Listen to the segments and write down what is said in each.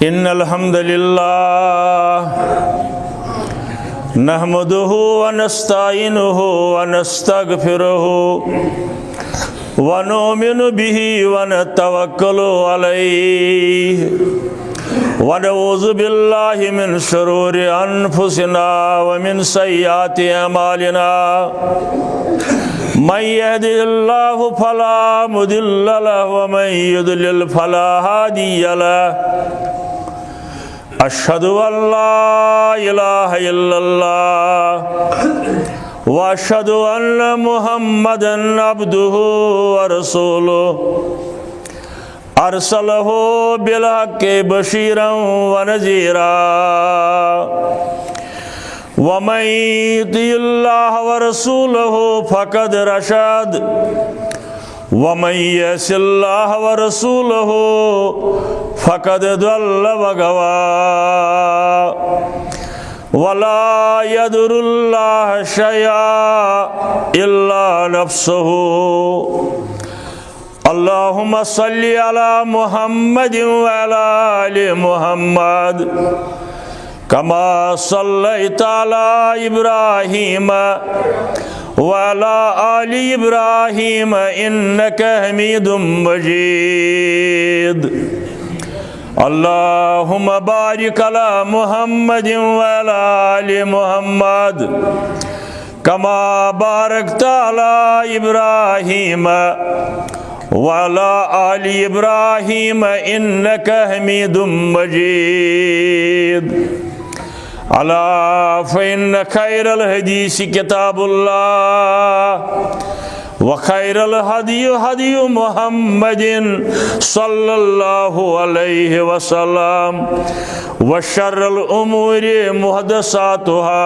इन्नल हम्दुलिल्लाह नहमदुहु व नस्तईनुहु व नस्तगफिरुहु व नुमिनु बिही व नतवक्कलु अलैहि व नऊज़ु बिल्लाहि मिन शुरूरि अनफुसिना व मिन सय्यिआति अमालिना मन यहदिहिल्लाहु फला मुदिल्ल लहु व मन युद्लिल फला हादिय लहु अशहदु अल्ला इलाहा इल्लल्लाह व अशहदु अन्ना मुहम्मदन अब्दुहु व रसूलुहु अरसलहु बिल हक्कि बशीरन व नज़ीरा व मन युतिइल्लाह व रसूलहु फ़क़द रशद व मन यअसिल्लाह व रसूलहु फ़क़द ज़ल्ल व गवा वला यदुरुल्लाह शयआ इल्ला नफ्सहु अल्लाहुम्मा सल्लि अला मुहम्मदिन व अला आलि मुहम्मद कमा सल्लैता अला इब्राहीम व अला आलि इब्राहीम इन्नका हमीदुम मजीद अल्लाहुम्मा बारिक अला मुहम्मदिन व अला आलि मुहम्मद कमा बारकता अला इब्राहीम व अला आलि इब्राहीम इन्नका हमीदुम मजीद अला फ़इन्न खैरल हदीस किताबुल्लाह व खैरल हदी हदी मुहम्मदिन सल्लल्लाहु अलैहि वसल्लम व शर्रल उमूरि मुहदसातुहा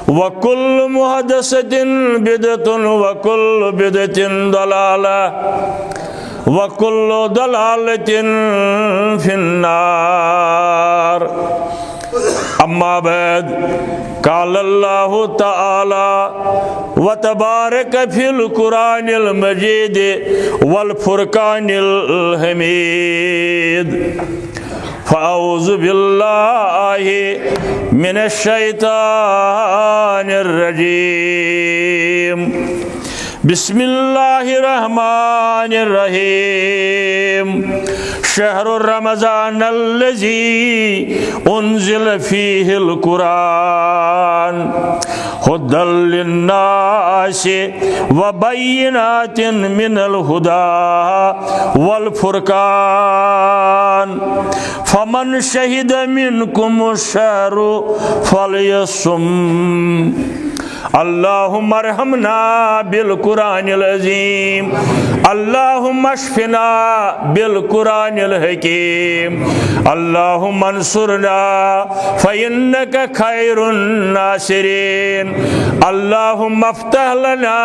व कुल्लु मुहदसतिन बिदअतुन व कुल्लु बिदअतिन दलाला व कुल्लु दलालतिन फिन्नार अम्मा बाद क़ाल अल्लाहु तआला व तबारक फिल कुरानिल मजीद वल फुरकानिल हमीद फ़अऊज़ु बिल्लाहि मिनश शैतानिर रजीम बिस्मिल्लाहिर रहमानिर रहीम शहरुर रमज़ानल्लज़ी उन्ज़िल फ़ीहिल कुरान हुद्दल लिन्नासि व बय्यिनातिन मिनल हुदा वल फुरकान फमन शहिद मिनकुमुश शहरु फलयसुम अल्लाहुम्मा अरहमना बिल कुरानिल अज़ीम अल्लाहुम्मा अशफिना बिल कुरानिल हकीम अल्लाहुम्मा अंसुरना फ़इन्नका खैरुन नासिरीन अल्लाहुम्मा अफ्तह लना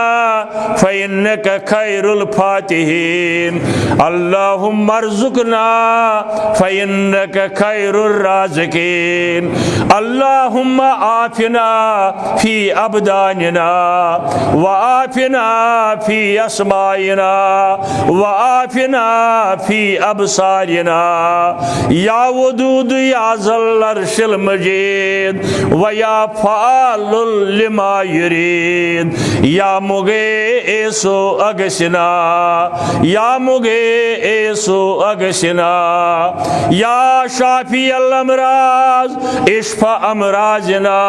फ़इन्नका खैरुल फातिहीन अल्लाहुम्मा अर्ज़ुक़ना फ़इन्नका खैरुर राज़िक़ीन अल्लाहुम्मा आफ़िना फ़ी अबदा व आफिना फी अस्माइना व आफिना फी अबसारिना या वदूद या ज़ल अर्शिल मजीद व या फ़ालुल लिमा युरीद या मुगे एसो अगसिना या मुगे एसो अगसिना या शाफी अल अमराज इश्फा अमराजना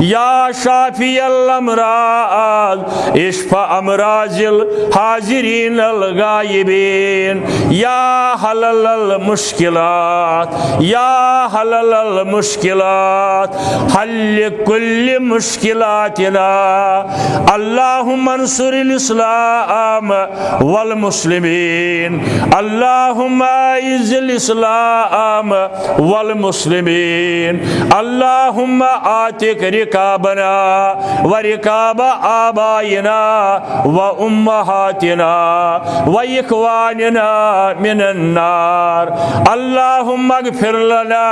या शाफी अल-अमराज इश्फा अमराजिल हाजिरीन अल-गायिबीन या हलल अल-मुश्किलात या हलल अल-मुश्किलात हल्ल कुल्ल मुश्किलातिना अल्लाहुम्मा अंसुरिल इस्लाम वल मुस्लिमीन अल्लाहुम्मा इज़्ज़िल इस्लाम वल मुस्लिमीन अल्लाहुम्मा आतिक रिकाबना व रिकाब आबाइना व उम्महातिना व इख्वानिना मिनन नार। अल्लाहुम्मा अगफिर लना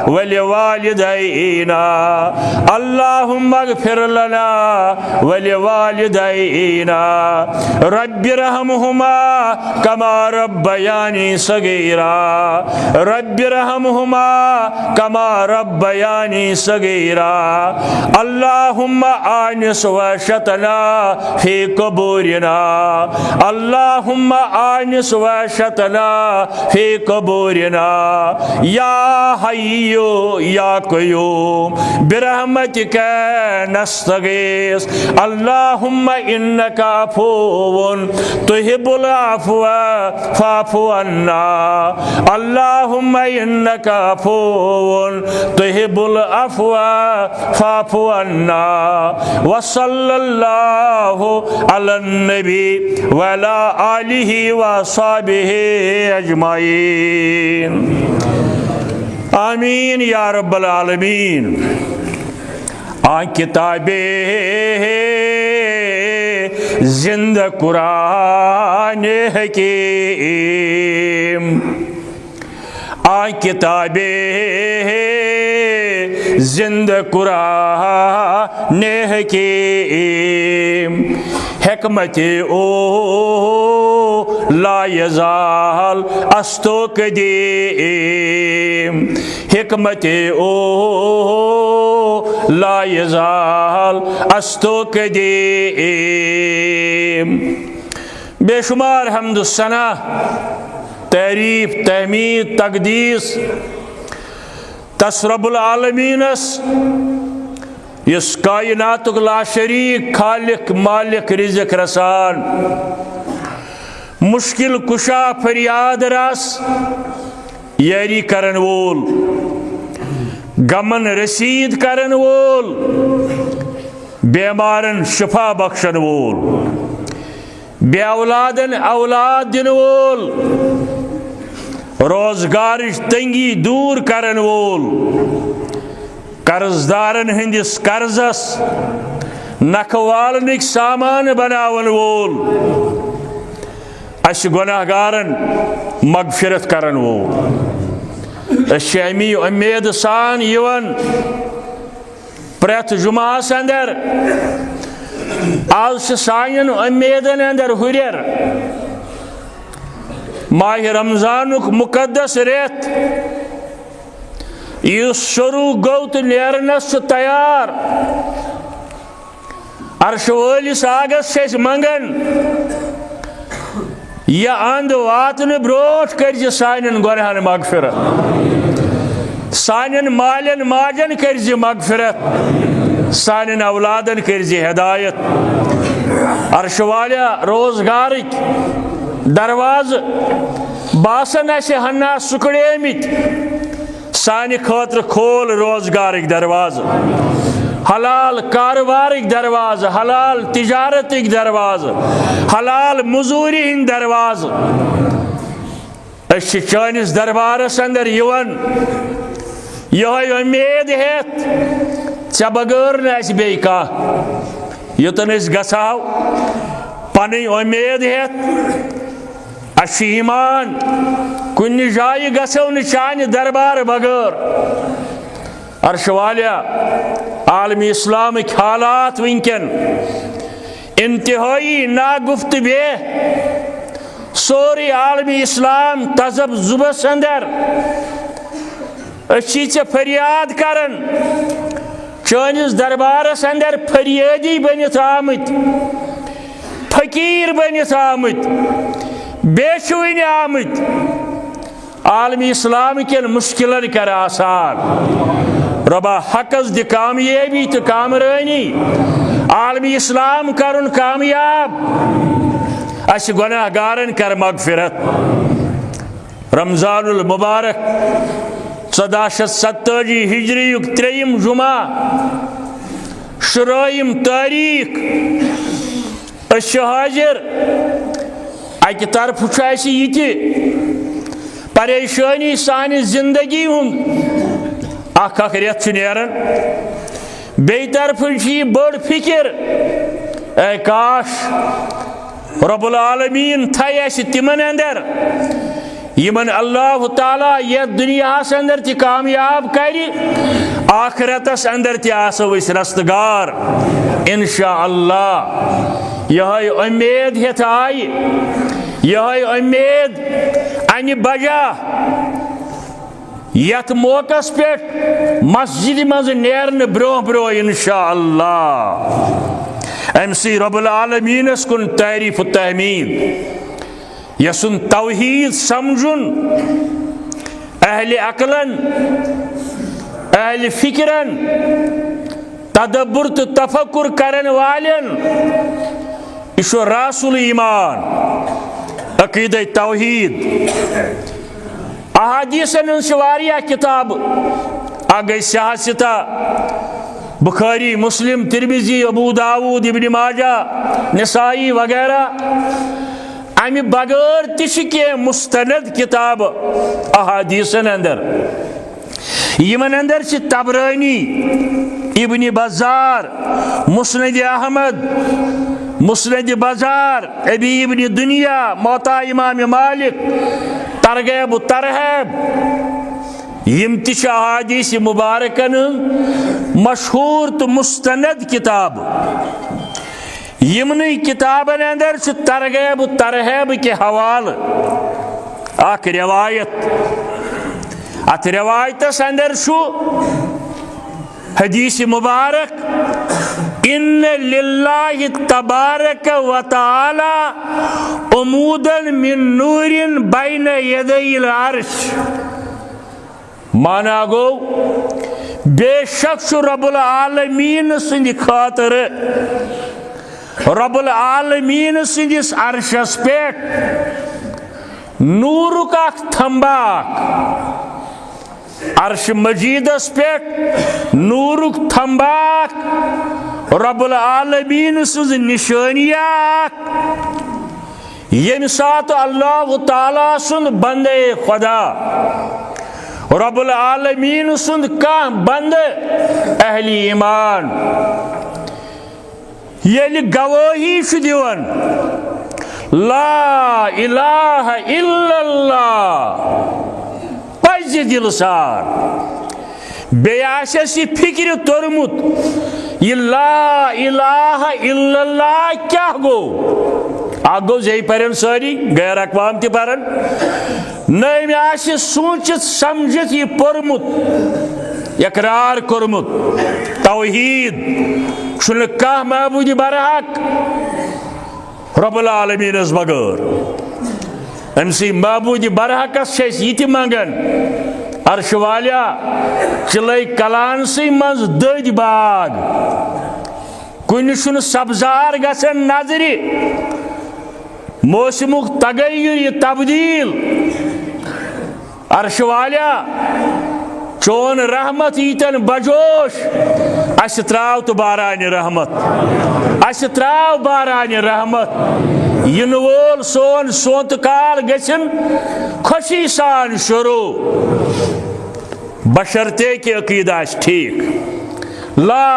व लिवालिदैना। अल्लाहुम्मा अगफिर लना व लिवालिदैना। रब्बि रहमहुमा कमा रब्बयानी सगीरा। रब्बि रहमहुमा कमा रब्बयानी सगीरा। अल्लाहुम्मा आनिस वशतना फी कबूरिना। अल्लाहुम्मा आनिस वशतना फी कबूरिना। या हय्यु या क़य्यूम बिरहमतिका नस्तगीस। अल्लाहुम्मा इन्नका अफ़ूवुन तुहिब्बुल अफ़्वा फ़अफ़ु अन्ना। अल्लाहुम्मा इन्नका अफ़ूवुन तुहिब्बुल अफ़्वा फ़अफ़ु अन्ना। व सल्लल्लाहु अलन नबी व अला आलिहि व अस्हाबिहि अजमाइन। आमीन या रब्बल आलमीन। आ किताबे जिंदा कुरान हकीम। आ किताबे जिंदा कुरान हकीम। हिकमत ओ ला यज़ाल अस्तो कदीम। हिकमत ओ ला यज़ाल अस्तो कदीम। बेशुमार हम्द सना तारीफ तहमीद तकदीस तस रब्बुल आलमीनस यस कायनातुक ला शरीक खालिक मालिक रिज़्क़ रसान मुश्किल कुशा फरियाद रस यारी करन वोल गमन रसीद करन वोल बेमारन शिफा बख्शन वोल बे औलादन औलाद दिन वोल रोजगार तंगी दूर करन वोल कर्जदारन हंदिस कर्जस नखवालनिक सामान बनावन वोल अश गुनाहगारन मगफिरत करन वोल अमी उम्मीद सान यवन प्रत जुमास अंदर आज सान उम्मीदन अंदर हुरर माह रमजानुक मुकद्दस रेत इस शुरू गो तो नेरनस तैयार अर्श वलिस आगस मंगन यह अंद वातन ब्रोट कर सान गुनाहन मगफिरत सान मालन माजन कर मगफिरत सान औलादन कर हिदायत अर्श वाला रोजगार दरवाज बासन हन्ना सुकड़ेमित सानि खतर खोल रोजगार दरवाज हलाल कारोबार दरवाज हलाल तिजारत दरवाज हलाल मजूरी हिंद दरवाज चानिस दरबारस अंदर यवन यह उम्मीद हेत चे बगैर बे कह युतन गसाव पन उम्मीद हेत ईमान कुन जाय गसो न चान दरबार बगैर अर्श वालिया आलम इस्लाम हालात वनकन इंतहाई नागुफ्त बे सोरी आलम इस्लाम तजब जुबस अंदर अच्छी चे फरियाद करन चानिस दरबारस अंदर फरियादी बनित आमत फकीर बनित आमत बेशुन आमत आलम इस्लाम के मुश्किलन कर आसान रबा हकस दि कामयाबी तो कामरानी आलम इस्लाम करुन कामयाब अश गुनाहगारन कर मगफिरत रमजानुल मुबारक 1470 हिजरी 3 जुमा शुराइम तारीख हाजिर अक तरफ यह परेशानी सानि जिंदगी अख रेत नेरन बे तरफ बड़ फिक्र ए काश रब्बुल आलमीन थय तिमन अंदर यमन अल्लाह ताला ये दुनिया अंदर ति कामयाब कर आखिरतस अंदर ति आसो इस रस्तगार इंशा अल्लाह। यह उम्मीद हेत आई, यह उम्मीद अन बजा यथ मौकस पे मस्जिद मज नेरन ब्रो ब्रो इंशा अल्लाह। अमसी रब्बुल आलमीनस कुन तारीफ तहमीद यसुन तौहीद समझुन अहले अकलन अहले फिक्रन तदब्बुर तो तफक्कुर करन वालन इशो रासुल ईमान अकीदे तौहीद अहादीसन वारिया किताब आगे सियासता बुखारी मुस्लिम तिरमिजी अबू दाऊद इब्न माजा निसाई वगैरह अमि बगैर तिशके मुस्तनद किताब अहादीसन अंदर यमन अंदर से तबरानी इब्न बज़ार मुस्नद अहमद मुस्नद बज़ार अबी इब्न दुनिया मोता इमाम मालिक तरगैब तरहब यम तिश अहादीस मुबारकन मशहूर तो मुस्तनद किताब यमन किताबन अंदर तरगैब तरहब के हवाल अख रिवायत अत रिवायतस अंदर हदीस मुबारक इन्न लिल्लाहि तबारक व तआला उमूदन मिन नूरिन बैन यदैल अर्श। माना गो बेशक रब्बुल आलमीन सिंध खातर रब्बुल आलमीन सिंदिस अर्शस पे नूरुक थंबाक अर्श मजीदस पे नूरुक थंबाक रब्बुल आलमीन सिंज निशानिया यम सात अल्लाह ताला सुन बंदे खुदा रब्बुल आलमीन सुन का बंद अहली ईमान ये गवाही दिवन ला इलाहा इल्लल्लाह पज दिल सार बेयाशस फिक्र तोरमुत ये ला इलाहा इल्लल्लाह क्या गो आ गो जे परन सारी गैर अकवाम ते परन नम आश सोचित समझित ये पोरमुत इकरार कोरमुत तौहीद शुन कह महबूद बरहक रब्बुल आलमीनस बगैर अमसी महबूद बरहकस ये मंगन अर्श वालिया चिलै कलान से मज दद बाग कुन सब्जार गसन नजरि मौसमुक तगय्युर ये तब्दील अर्श वालिया चोन रहमत यीतन बजोश अस त्राव तो बारान रहमत अस त्राव बारान रहमत इन वोल सोन सोत काल गसिन खुशी सान शुरू बशर्ते के अकीदा ठीक ला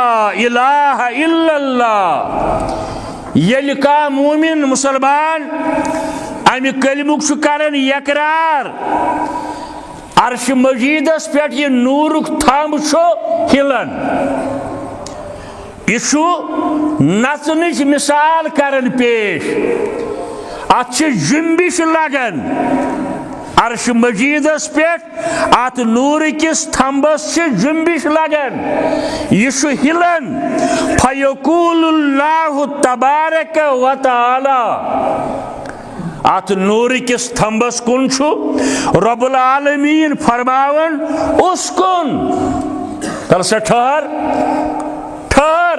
इलाहा इल्लल्लाह यलि का मोमिन मुसलमान अमि कलिमुक करन इकरार अर्श मजीदस पे यह नूरुक थंब हिलन यह नचनच मिसाल करन पेश अत जुम्बिश लगन अर्श मजीदस पे अत नूर किस थंबस जुम्बिश लगन यह हिलन फयकूलुल्लाहु तबारक व तआला अत नूर किस थंबस कुन रब्बुल आलमीन फरमावन उसकुन तल से ठहर ठहर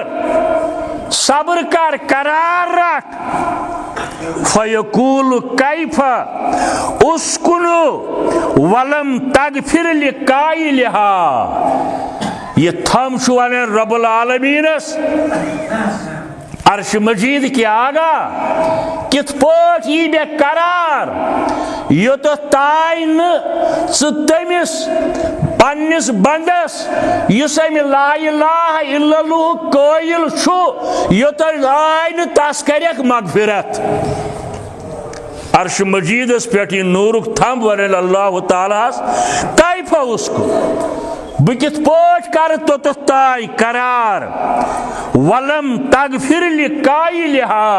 सब्र कर करार रख फयकूल कैफा उसकुनु वलम तगफिर लिकाइलिहा ये थम वन रब्बुल आलमीनस अर्श मजीद के आगा कित पोट यी बे करार योत ताय तमिस पन्निस बंदस इस ला इलाहा इल्लल्लाह कायल योत आय तस करक मगफिरत। अर्श मजीदस पे नूरुक थंब वन अल्लाह ताला कैफा उसको बह कित पाट कर तोत ताय करार वलम तगफिर लिकाइलिहा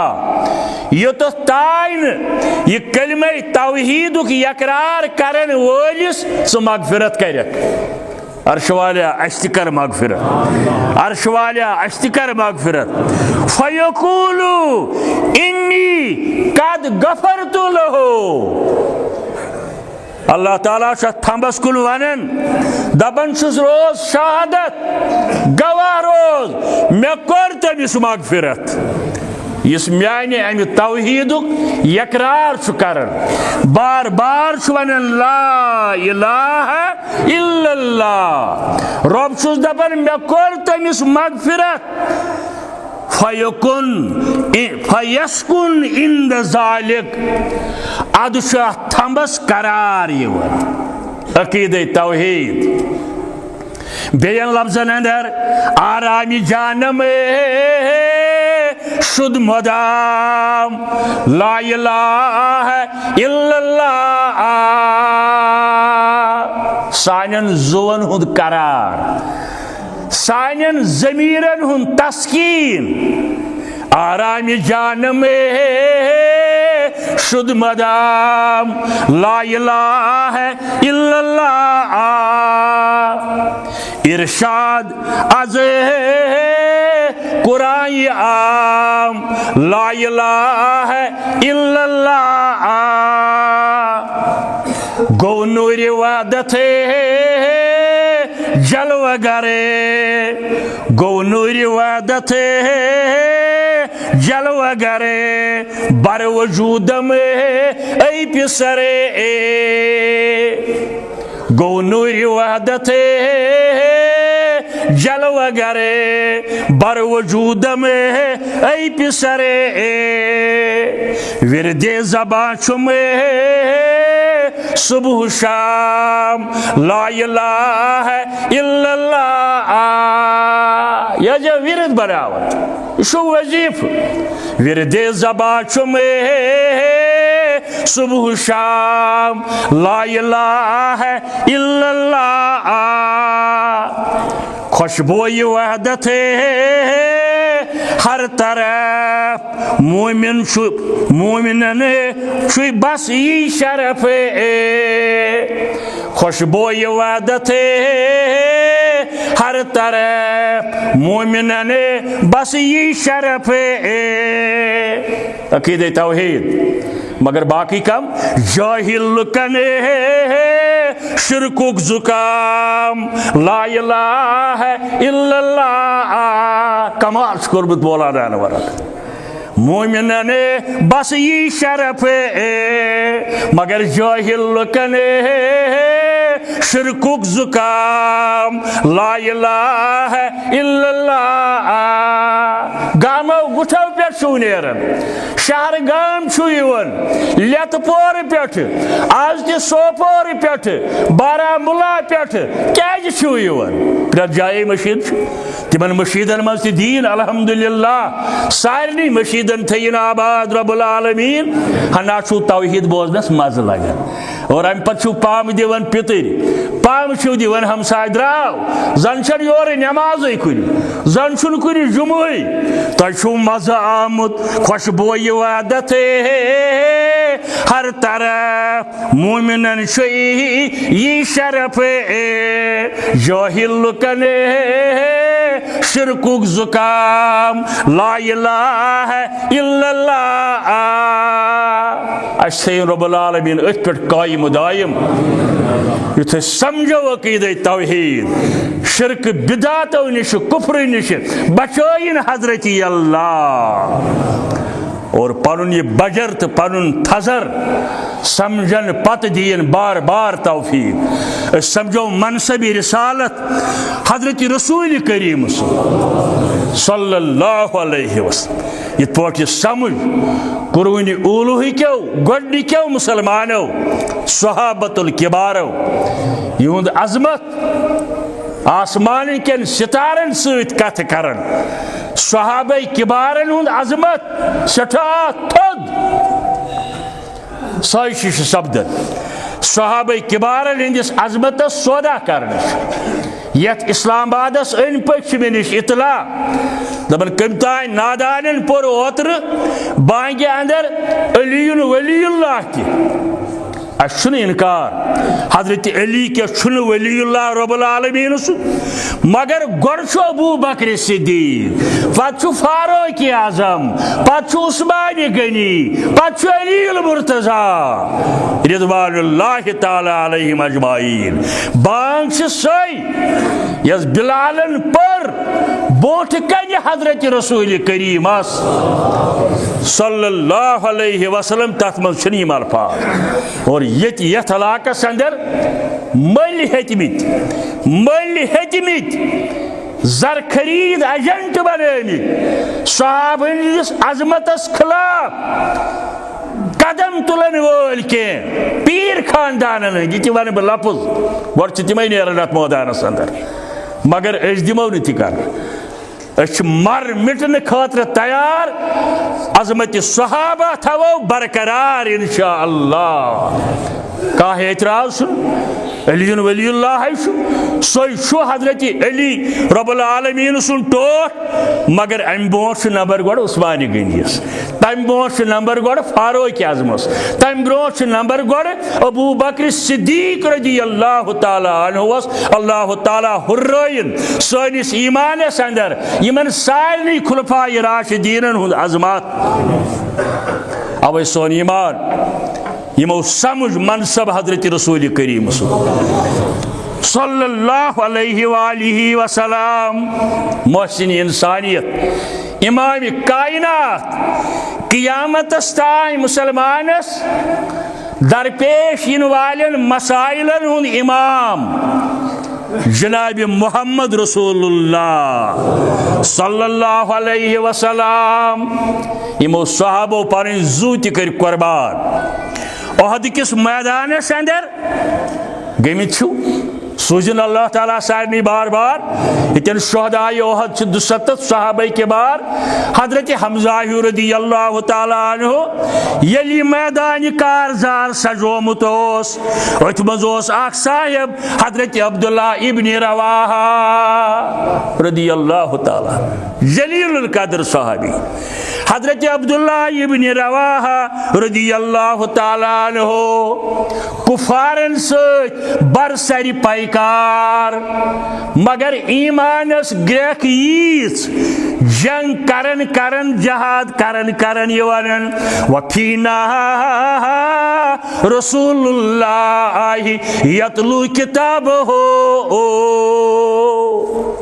योत ताय यह कलिमा तौहीदुक यकरार करन वलिस सह मगफिरत करक। अर्श वालिया अस कर मगफिरत, अर्श वालिया अस कर मगफिरत। फयकूलु इन्नी कद गफरतु लहु अल्लाह ताला थंबस कुल वन दपन रोज शहादत गवाह रोज मे कोर तमिस मगफिरत इस म्याने अमि तौहीदुक यकरार करन बार बार वनन ला इलाहा इल्लल्लाह रब दपन मे कोर तमिस मगफिरत फयस्कुन इंद जालिक अद थंबस करार अकीद तौहीद। बेयन लफ्जन अंदर आरामी जानम शुद्ध मदाम ला इलाहा इल्लल्लाह सानन जुवन हुद करार सानन ज़मीरन हुन तस्कीन आराम जान में शुद्ध मदाम ला इलाहा इल्लल्लाह इरशाद अज़ कुरान आम ला इलाहा इल्लल्लाह गो नूर वादत जलवा गरे गो नूर वादत जलवा गरे बर वजूद में ऐ पिसरे गो नूर वादत जलवा गरे बर वजूद में ऐ पिसरे विरदे ज़बान में सुबह शाम ला इलाहा इल्लल्लाह यह जो विरद बनावत शो वजीफ विरदे ज़बान में सुबह शाम ला इलाहा इल्लल्लाह खुशबोई वहदत हर तरफ मोमिन बस यी शरफ खुशबोई वहदत हर तरफ मोमिन बस यी शरफ अकीदे तौहीद। मगर बाकी कम जाहिल लुकन शिरकुक जुकाम ला इलाहा इल्लल्लाह कमाल कोरबत बोला रहने वाला मोमिन ने बस यी शरफ मगर जाहिल लुकन शिरकुक जुकाम ला इलाहा इल्लल्लाह गामो गुठो पे नेरन शहर गाम लेतपोर पे आज ते सोपोर पे बारामुला पे क्या प्रेत जाए मशीद तिमन मशीदन मज दीन अल्हम्दुलिल्लाह सारे मशीदन थन आबाद रब्बुल आलमीन हना तौहीद बोजनस मज लगन और अम पे पाम दिवन पितर पाम दिवन हमसाय द्राव जन योर नमाज कुन जन कुन जुमुई तु मज आमुत खुशबोई वादत हर तरफ मोमिन यी शरफ जाहिल लुकन शिरकुक जुकाम ला इलाहा इल्लल्लाह अस रब्बुल आलमीन अथ पे कायम दायम युथ समझो अकीदे तौहीद शिरक बिदातों निश कुफ्र निश बचोइन हजरत अल्लाह और पनुन ये बजर तो पनुन थजर समझन पत दीन बार बार तौफीक समझो मनसबी रिसालत हजरत रसूल करीम सल्लल्लाहु अलैहि वसल्लम ये समझ कुरवनी ऊलू क्यों गोडनी क्यों मुसलमानों सहाबतुल किबारो युंद अजमत आसमान केन सितारन सहित कथ करन सहाबे किबारन हुंद अजमत सठा थद साइश शब्द सहाबे किबारन हिंदिस अजमत सौदा करन यथ इस्लामाबादस अन पक्ष मे निश इतला दपन कम तान नादान पोर ओत्र बांगे अंदर अलीयुन वलीउल्लाह की अशुन इनकार हजरत अली के शुन वलीउल्लाह रब्बुल आलमीन मगर गोड़ अबू बकर सिद्दीक पत फारूक आजम पत उस्मान गनी पत अली मुर्तजा रिज़वानुल्लाह ताला अलैहिम अजमाइन बांग सई यस बिलालन पर बोट कन हजरत रसूल करीम सल्लल्लाहु अलैहि वसल्लम तथ मज यम अल्फाज और यथ इलाकस अंदर मल हेतमित जर खरीद एजेंट बनमित साहब अजमतस खिलाफ कदम तुलन वोल के पीर खानदान ये वन बह लफज गो तमें नेरान अत मैदानस अंदर मगर दिमो न कर मर मिटन खातर तैयार अजमत सहाबा थवो बरकरार इंशा अल्लाह कह एतराज अली वलीउल्लाह सो हजरत अली रब्बुल आलमीन सुन टोट मगर अम ब्रोह नंबर गो उस्मान गनीस तम ब्रोह नंबर गो फारूक आजमस तम ब्रोह नंबर गो अबू बकर सिद्दीक रज़ियल्लाहु ताला अन्हुस अल्लाह ताला हुर्रयन सनिस ईमानस अंदर यमन सारनी खुलफाए राशिदीनन हुंद अजमत अवे सोन ईमान यमो समझ मनसब हजरत रसूल करीम सल्लल्लाहु अलैहि वसल्लम मोहसिन इंसानियत इमाम कायनात क़ियामतस ताईं मुसलमानस दरपेश इन वालन मसाइलन हुंद इमाम जनाब मोहम्मद रसूलुल्लाह सल्लल्लाहु अलैहि वसल्लम यमो सहाबो पर जू त कर कुर्बान ओहद किस मैदानस अंदर गमित सूजन अल्लाह ताला सारनी बार बार इतन शहदाए ओहद 270 सहाबे के बार हजरत हमजा रज़ियल्लाहु ताला अन्हु यली मैदान कारजार सजोमुत अथ मज अख साहिब हजरत अब्दुल्ला इब्न रवाहा रज़ियल्लाहु ताला जलीलुल कद्र सहाबी हजरत अब्दुल्ला इब्न रवाहा रज़ियल्लाहु ताला अन्हु कुफारन सत बरसरी पैकार मगर ईमानस ग्रेख यीस जंग करन करन जहाद करन करन यवनन वफीना रसूलुल्लाह यतलू किताब हो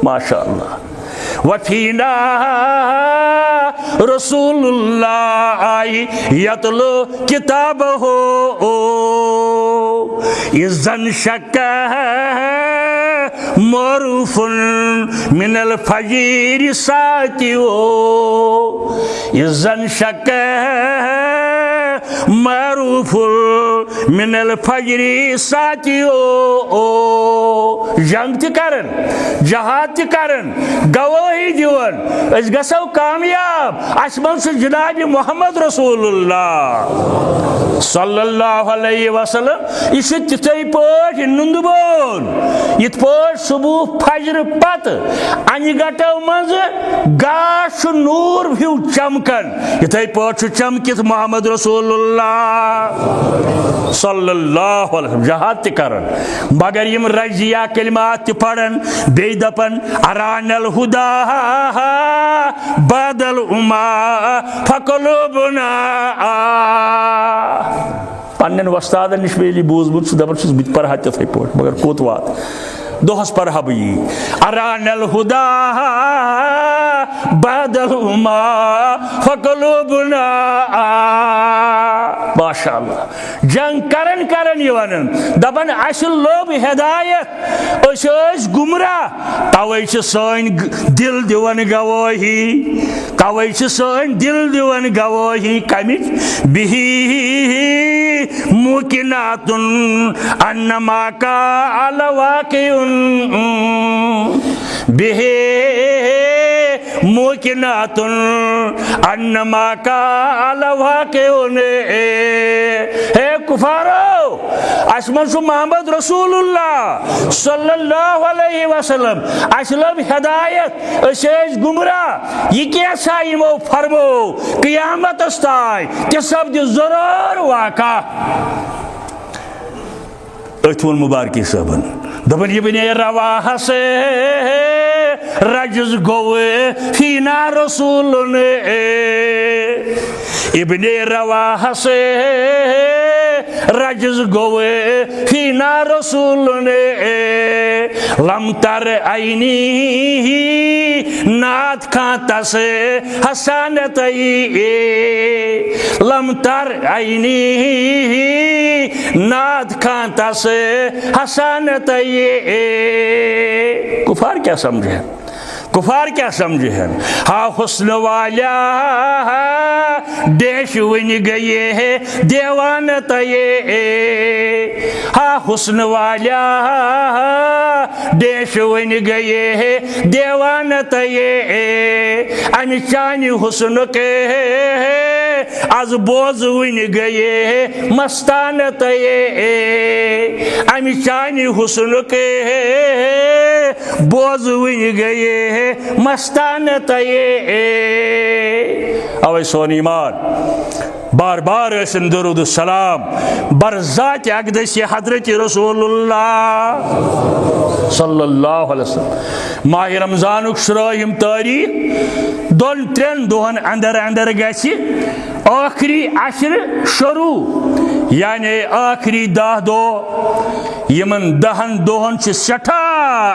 माशाअल्लाह वफीना रसूलुल्लाह यतलू किताब हो इज़न शक मरूफुन मिनल फजीर सातियो इज़न शक मरूफुल मिनल फजरी सातियो जंग त करन जहाद त करन गवाही दिवन अस गसो कामयाब अस मन जनाब मोहम्मद रसूलुल्लाह सल्लल्लाहु अलैहि वसल्लम इस तिथै पट नुंदबोन इत पट सुबह फजर पत अनगटो मज गाश नूर भ्यू चमकन इथै पट चमकित मोहम्मद रसूलुल्लाह सल्लल्लाहु अलैहि वसल्लम जहाद त करन मगर यम रजिया कलिमात त पढ़न बे दपन अरानल हुदा बदल उमा फकलुबना पन्न वस्तादन निश बेली बूजमुत दपन बत पढ़ा तथे पट मगर कोत वात दोहस पढ़ा बी अरानल हुदा बदल उमा फकलुबना माशाअल्लाह जंग करन करन यवन दपन अस लोभ हिदायत अस गुमराह तवे सन दिल दिवन गवाही तवे सन दिल दिवन गवाही कमिच बिही मुकिनातुन अन्नमा का अलवाकिउन बिही मुकिनातुन अन्नमा का अलवाकिउन हे कुफारो असमसु मोहम्मद रसूलुल्लाह सल्लल्लाहु अलैहि वसल्लम असलब हिदायत अस गुमराह यह कैसा यमो फरमो क़यामत ताय ते सब्द जरूर वाका अथुन मुबारकी सबन दबन इब्ने रवाह से रजज गोवे फीना रसूल इब्ने रवाह से रजज गोवे फीना रसूल लमतर आईनी नाथ खाता से हसनत लमतर आईनी नाथ खाता से हसनत कुफार क्या समझे कुफार क्या समझे हैं हा हुस्न वाला देश वन गए है देवान तये हा हुस्न वाला देश वन गए है देवान तये अनचान हुस्न के आज बोझ वन गए मस्तान तये अनचान हुस्न के बोझ वन गए मस्तान तये अवे सोन ईमान बार बार दरूद सलाम बरज़ात अक़दस हज़रत रसूलुल्लाह सल्लल्लाहु अलैहि वसल्लम माह रमज़ान शुराहिम तारीख 2-3 दोहन अंदर अंदर गसी आखिरी अशर शुरू यानी आखिरी 10 दो यमन 10 दोहन सठा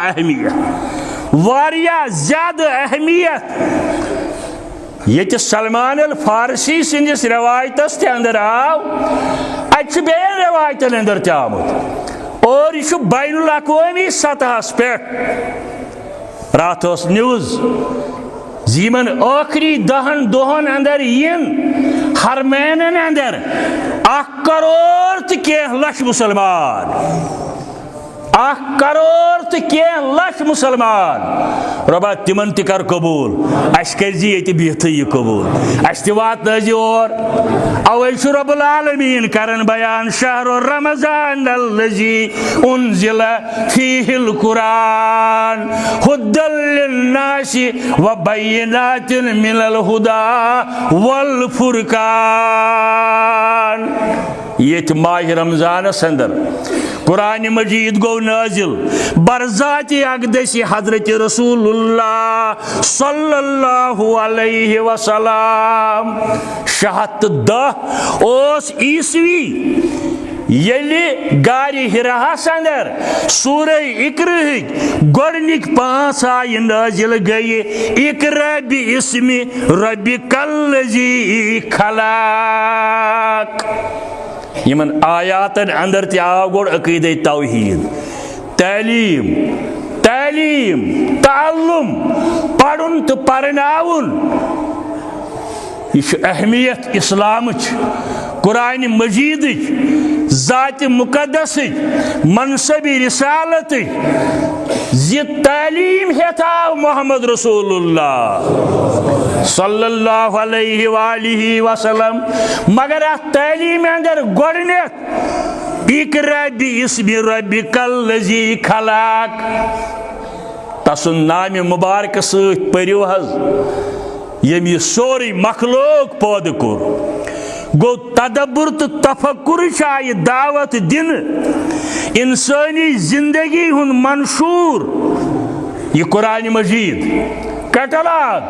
अहमियत वारिया ज्यादा अहमियत ये सलमान अल फारसी सिंदिस रवायतस अंदर आव अच्छे बेन रवायतन अंदर आमुत और यह बैनुल अक़वामी सतहस पे रात न्यूज जीवन आखिरी 10 दोहन अंदर इन हरमैनन अंदर 1 करोड़ के लक्ष मुसलमान 1 करोड़ के लक्ष मुसलमान रबा तिमन कर कबूल अस करजी ये बिहत यह कबूल अस वात और अवे रब्बुल आलमीन करन बयान शहर रमजान अल्लज़ी उन्ज़िल फ़ीहिल कुरान हुद्दल लिन्नासि व बय्यिनातिन मिनल हुदा वल फुरकान ये माह रमजान अंदर कुरान मजीद गो नाजिल बरज़ात अक़दस हज़रत रसूलुल्लाह सल्लल्लाहु अलैहि वसल्लम 710 ओस ईस्वी येली गारी हिराहस अंदर सूरह इक़रा गोडनिक 5 आय नाजिल गई इक़रा बिइस्मि रब्बिकल्लज़ी खलक़ यमन आयातन अंदर आव गोड़ अक़ीदे तौहीद तालीम तालीम ताल्लुम पढ़ुन तो परनाउन यह अहमियत इस्लाम कुरान मजीद ज़ात मुक़द्दस मनसबी रिसालत ज़ि तालीम हेता मोहम्मद रसूलुल्लाह सल्लल्लाहु अलैहि वसल्लम मगर अ तालीम अंदर गोडनेथ इक़रा बिइस्मि रब्बिकल्लज़ी खलक़ तसुन नाम मुबारक सत परिव हज यम यह सोरी मखलूक पैदा कोर गो तदब्बुर तो तफक्कुर आय दावत दिन इंसानी जिंदगी हुन मंशूर यह कुरान मजीद कैटलॉग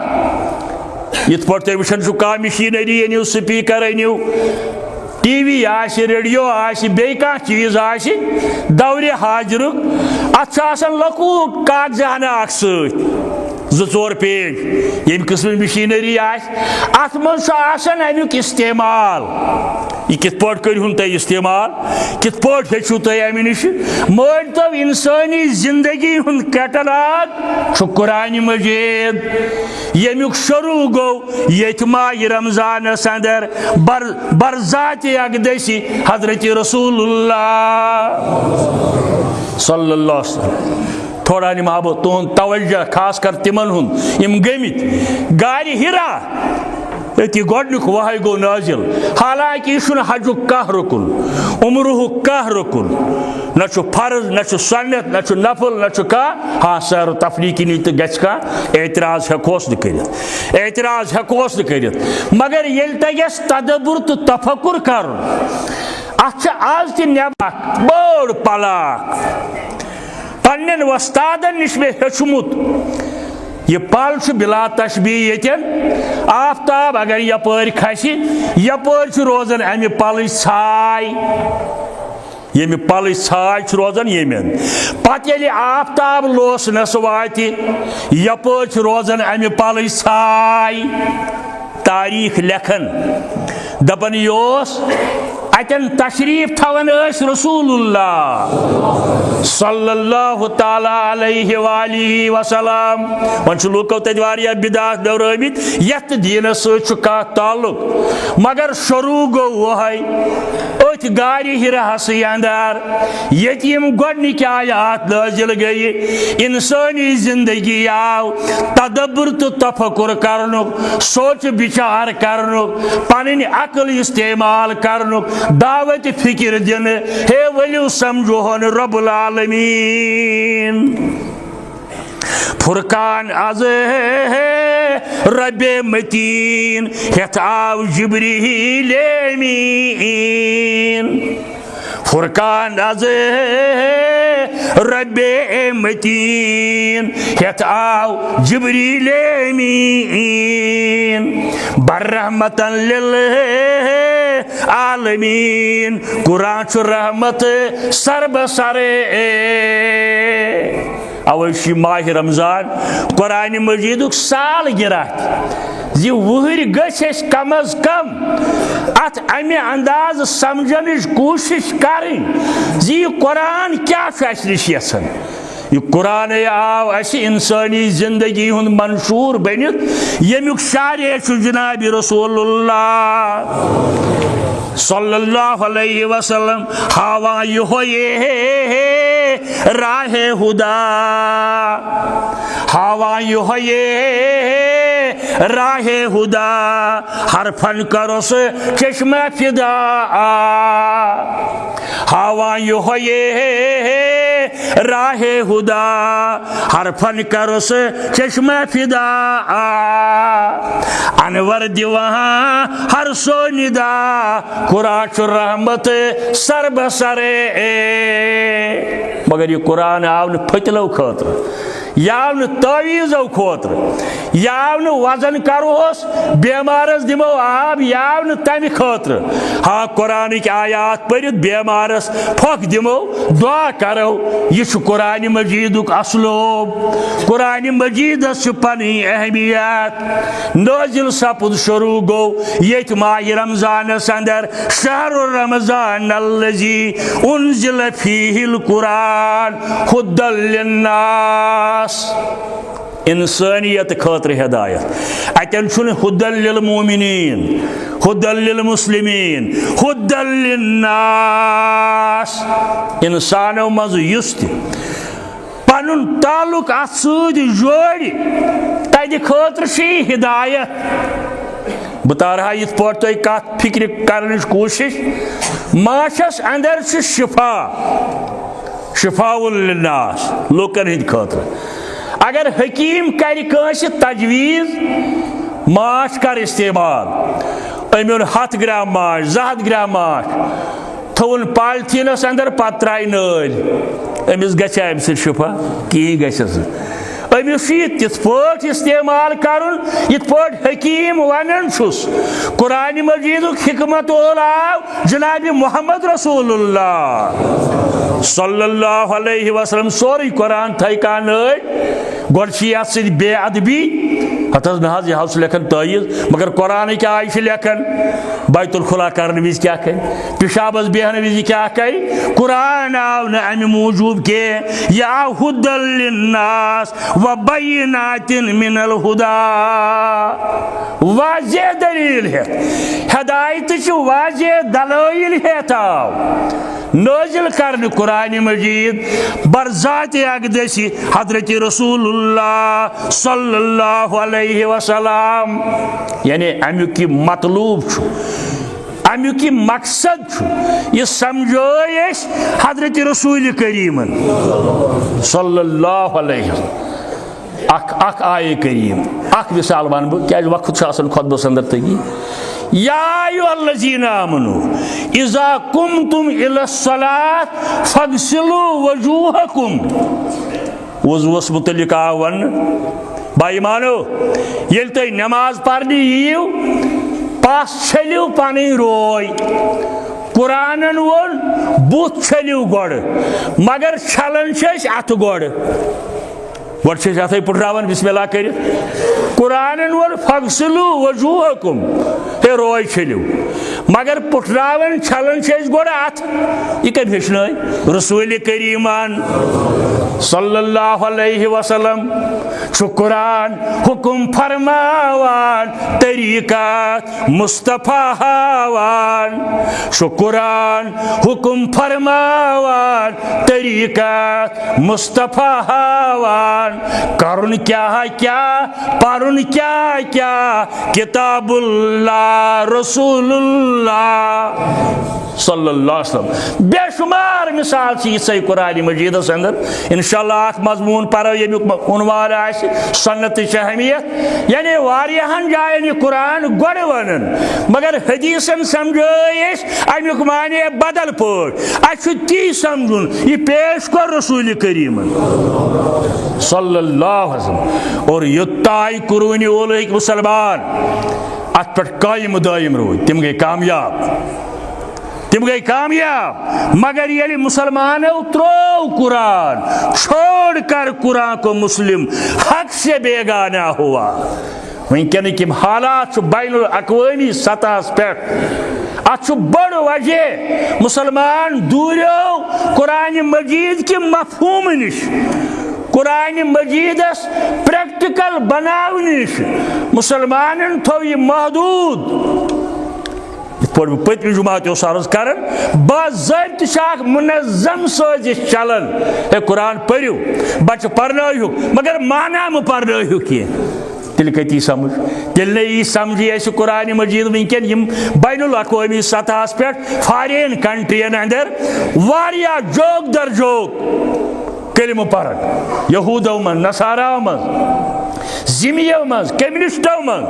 इत पे तुम का मशीनरी अनिव स्पीकर अनिव टीवी आशि रेडियो आशि बे कह चीज आशि दौरे हाजिर अत लकूट कागज हना सत जोर पेज ये किस्म मशीनरी अत मन अमुक इस्तेमाल यह कित पे करूँ तुम इस्तेमाल कित पे हेचु तुम अमि नश मन तो इंसानी जिंदगी हूं कैटलाग कुरान मजीद यमुक शुरू गो ये माह रमजान अंदर बरजात अकदसी हजरत रसूलुल्लाह सल्लल्लाहु अलैहि वसल्लम थोड़ा निमाबो तुम तवज्जो खास कर तिमन हुन इम गमित गारि हिरा अति गोडनुक वहाय गो नाजिल हालांकि यह हजुक कह रुकुन उम्रुक कह रुकुन न फर्ज न सुन्नत न नफल न कह हाँ सैर तफरीकी नीत गह एतराज हेकोस एतराज हेकोस कर मगर ये तगस तदब्बुर तो तफक्कुर कर अत आज तब बोड़ पलाक पन्न वस्तादन नश मे हेचमुत यह पल बिला तशबी ये आफ्ताब अगर यपर खसि यपर रोजान अमि पल छाय ये पल छाय रोजान यमन पत ये आफ्ताब लोसनस वात यपर रोजान अमि पल छाय तारीख लेखन दपन अतन तशरीफ थवन रसूलुल्लाह सल्लल्लाहु ताला अलैहि वसल्लम वन लूको तत वारिया बिदात दौरमित यत दीन सह ताल्लुक मगर शुरू गो वही अथ गारि हिरास अंदर यम गोडनिक आयात नाजिल गई इंसानी जिंदगी आव तदब्बुर तो तफक्कुर करनुक सोच विचार करनुक पन अकल इस्तेमाल करनुक दावत फिक्र दिन हे वलियो समझो हन रब्बुल आलमीन फुरकान आज रब्बे मतीन हेत आव जिब्रील अमीन फुरकान आज रब्बे मतीन हेत आव जिब्रील अमीन बर्रहमतन लिल आलमीन कुरान रहमत सरबसरे अवश्य माह रमजान कुरान मजीद साल गिरह जी वहर गस कम अज कम अत अमे अंदाज समझन कोशिश करें जी कुरान क्या नश यसान यह कुरान आव इंसानी जिंदगी हुंद मंशूर बनित यमुक शारे जनाब रसूलुल्लाह सल्लल्लाहु अलैहि वसल्लम हावा ये राहे हुदा हावा ये राहे हुदा हर फन करो से चश्मा फिदा हावा ये राहे हुदा हर फन करो से चश्मा फिदा अनवर दिवहाँ हर सो निदा कुरान रहमत सरबसरे मगर यह कुरान आव न फतलो खतर याव न तवीज़ो खोतर याव न वजन करोस बेमारस दिमो आब याव न तमि खतर हाँ कुरान की आयात पढ़ित बेमारस फक दिमो दुआ करो यह कुरान मजीदुक असलूब कुरान मजीद पनी अहमियत नाजिल सपुद शुरू गो ये माह रमजान अंदर शहर रमजान अल्लज़ी उन्ज़िल फीहिल कुरान हुदल लिन्नास इंसानियत खतर हिदायत अतन हुदल लिल मोमिनीन हुदल लिल मुस्लिमीन हुदल लिन्नास इंसानों मज युस पनुन ताल्लुक अत जोड़ तद खतर हिदायत बह तारहा इत पे कत फिक्र कर कोशिश माशस अंदर शिफा शिफाउल लिन्नास लोकन हिंद खतर अगर हकीम कर तजवीज़ माश कर इस्तेमाल अमुन 100 ग्राम माश 200 ग्राम माश थोन पॉलिथीनस अंदर पत त्राय नाल अमिस गछ अमि सत शिफा कहीं गछस अमिस तिथ पे इस्तेमाल करुन यिथ पे हकीम वनान कुरान मजीदुक हिकमत आव जनाब मोहम्मद रसूलुल्लाह सल्लल्लाहु अलैहि वसल्लम सोरे कुरान थैकान गोड बेअदबी हत यह लेखन तयज मगर कुरान क्या आय लेखन बैतुल खुला करने विज क्या कर पेशाबस बेहन विज क्या कर कुरान आव न अमि मूजूब के यह आव हुदल लिन्नास व बय्यिनातिन मिनल हुदा वाज़ेह दलील है हदायत वाज़ेह दलाइल है नाजिल करने कुरान मजीद बरज़ात अक़दसी हज़रत रसूलुल्लाह सल्लल्लाहु अलैहि वसल्लम यानी अमुक मतलूब अमुक मकसद यह समझो हज़रत रसूल करीमन सल्लल्लाहु अलैहि वसल्लम अख आये करीम अख मिसाल वन बह क्या वक्त खुतबस अंदर तगी या अय्युहल्लज़ीना आमनू इज़ा कुमतुम इलस्सलात फगसिलू वजूहकुम वज़ूस मुतल्लिक आव वन भाई मानो येल तुम नमाज पढ़ने यीव पास छलिव पन रोय कुरानन वोन बुथ छलिव गोड़ मगर छलन अथ गोड़ गोड़ अथे पुटरावन बिस्मिल्लाह कर कुरानन वोन फगसिलू वजूहकुम हे रोय छलिव मगर पुटरावन छलन गोड़ अथ यह कत हेचन रसूल करीमान सल्लल्लाहु अलैहि वसल्लम कुरान हुकुम फरमावान तरीका मुस्तफा हावान कुरान हुकुम फरमावान तरीका मुस्तफा हावान करुन क्या परुन क्या किताबुल्लाह रसूलुल्लाह सल्लल्लाहु अलैहि वसल्लम बेशुमार मिसाल यह कुरान मजीदस अंदर इंशाअल्लाह मजमून पढ़ो यमुक उन्वान सन्नत अहमियत यानी वारियाहन जायन यह कुरान गोड़ वन मगर हदीसन समझो अमुक माने बदल पे ती समझुन यह पेश कर रसूल करीम सल्लल्लाहु अलैहि वसल्लम और युत्ताई कुरूनी ओलैक मुसलमान अत पे कायम दायम रोद तिम गई कामयाब मगर ये मुसलमानों त्रो कुरान छोड़कर कुरान को मुस्लिम हक से बेगाना हुआ वनकन किम हालात बैनुल अक़वामी सतह पे अत बड़ वजह मुसलमान दूरियो कुरान मजीद के मफहूम निश कुरान मजीदस प्रैक्टिकल बनाव निश मुसलमान थो यह महदूद पत्म जुमात अर्ज कर बाज़ाब्त मुनज़्ज़म साजिश चलन है कुरान पढ़ो बच्चे पर्नहु मगर माना मह पर्नहु कह तेल कती समझ तेल न यी समझी कुरान मजीद वनकन बैनुल अक़वामी सतह पे फॉरेन कंट्रियन अंदर वारिया जोक दर जोक कलिम पढ़न यहूदों मं नसाराओं मं जिमियों मं कम्युनिस्टों मं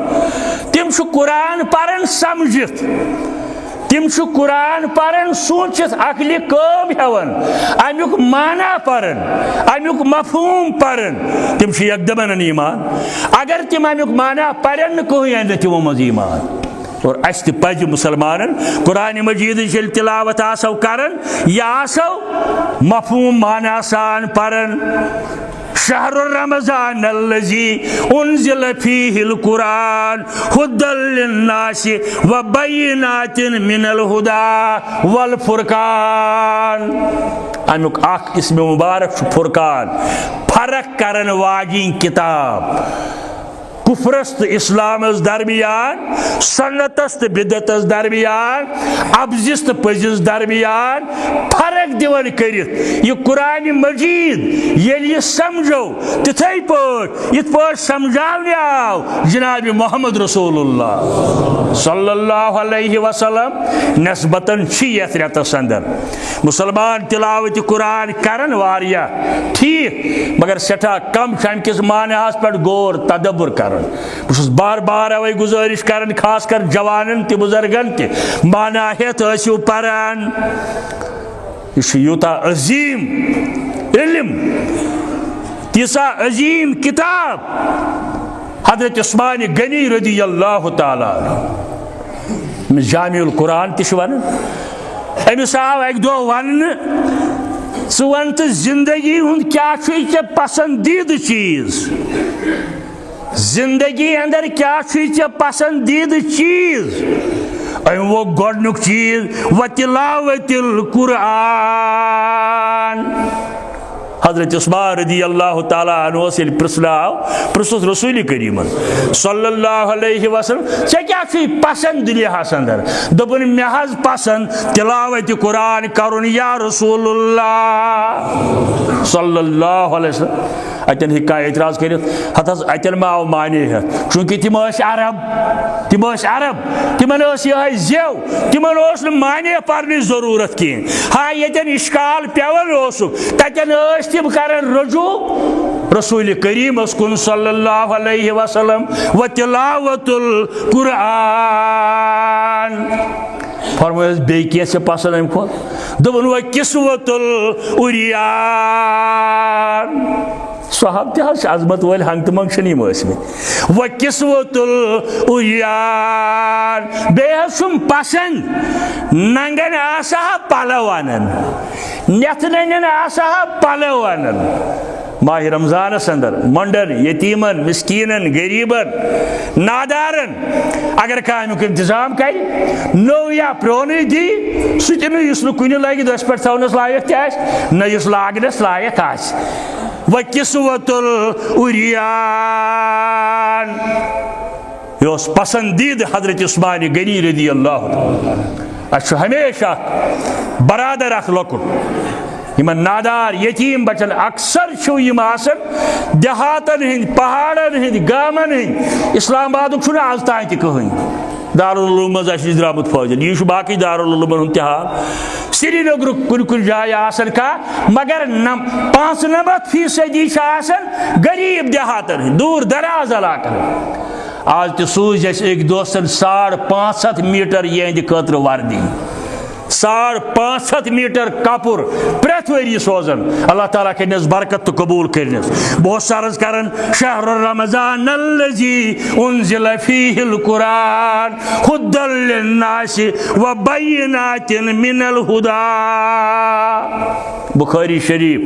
तिम कुरान पढ़न समझित तिम कुरान पढ़न सोचित अकल कम हेवन अमुक माना पढ़न अमुक मफहूम पढ़न तिम एकदम ईमान अगर तिम अमुक माना पढ़न कहें तिमो मज ईमान और अस पज मुसलमान कुरान मजीद तिलावत आसो करन यह आसो मफहूम माना सान पढ़न शहरुर रमज़ान अल्लज़ी उन्ज़िल फ़ीहिल कुरान हुदल लिन्नासि व बय्यिनातिन मिनल हुदा वल फुरकान अमुक अख इसमें मुबारक फुरकान फर्क करन वाजिन किताब कुफरस तो इस्लामस दरमियान सन्नतस तो बिदतस दरमियान अबजिस तो पजिस दरमियान फर्क दिवन करित यह कुरान मजीद ये समझो तिथै पे समझाने आव जनाब मोहम्मद रसूलुल्लाह सल्लल्लाहु अलैहि वसल्लम नस्बतन यथ रेतस अंदर मुसलमान तिलावत कुरान करन वारिया ठीक मगर सठा कम अमकिस मानहस पे गौर तदब्बुर कर बार बार अवे गुजारिश कर खास कर जवानन ते बुजुर्गन ते माना हेत आसियो परान यूता अजीम इल्म तीसा अजीम किताब हजरत उस्मान गनी रज़ियल्लाहु ताला जामिउल कुरान तिश वन अमिस आव एक दो वन वन तो जिंदगी हुंद क्या चे पसंदीद चीज, जिंदगी अंदर क्या चे पसंदीद चीज, वो गोडनुक चीज व तिलावतिल कुरान। हजरत उस्मान रदी अल्लाह ताला अन्हु प्रसुस रसूल करीम सल्लल्लाहु अलैहि वसल्लम से क्या पसंद दुनियास अंदर, दोपन मे हज पसंद तिलावत कुरान करुन या रसूलुल्लाह सल्लल्लाहु अलैहि वसल्लम। अतन हिका एतराज कर हत अतन मा आव माने चूंकि तिम अरब तिमन यह जेव तिमन माने पढ़ने जरूरत कहें। हाँ यन इश्काल पेवन तन तिम कर रजू रसूल करीम कुन सल्लल्लाहु अलैहि वसल्लम व तिलावतुल कुरान। फरमाया बे कैसे पसंद अम खुद दोपन व किस्वतुल उरियान। साहब ते अजमत वाल हंग तो मंगशन व किस्वतुल उरियान। बेहसुम पसंद नंगन आसा पलव अनन, नथन आसा पलव अनन। माह रमजान अंदर मंडन यतीमन मिस्कीनन गरीबन नादारन अगर कामुक इंतजाम कर नो या प्रोन दी सह कुन लगे दस पे थवनस लायक न लागनस लायक व किस्वतुल उरियान। यह पसंदीद हजरत उस्मान गनी रदी अल्लाह। हमेशा बरादर लकुट यमन नादार यतीम बचन अक्सर देहातन हंद पहाड़न हंद गामन हंद इस्लामाबाद आज तान कहीं दारुल उलूम मज द्रामुत फौजन यह बाकी दारुल उलूमन हंद हाल श्रीनगर कुन जाय मगर 95% गरीब देहातन दूर दराज इलाकन। आज तो सूज एक दोस्तन 550 मीटर यहद खतर वर्दी 550 मीटर कपुर प्रेथ वरी सोजन अल्लाह ताला करनस बरकत तो कबूल करनस। बहुत सारज करन शहर रमजान अल्लज़ी उन्ज़िल फ़ीहिल कुरान हुद्दल लिन्नासि व बय्यिनातिन मिनल हुदा। बुखारी शरीफ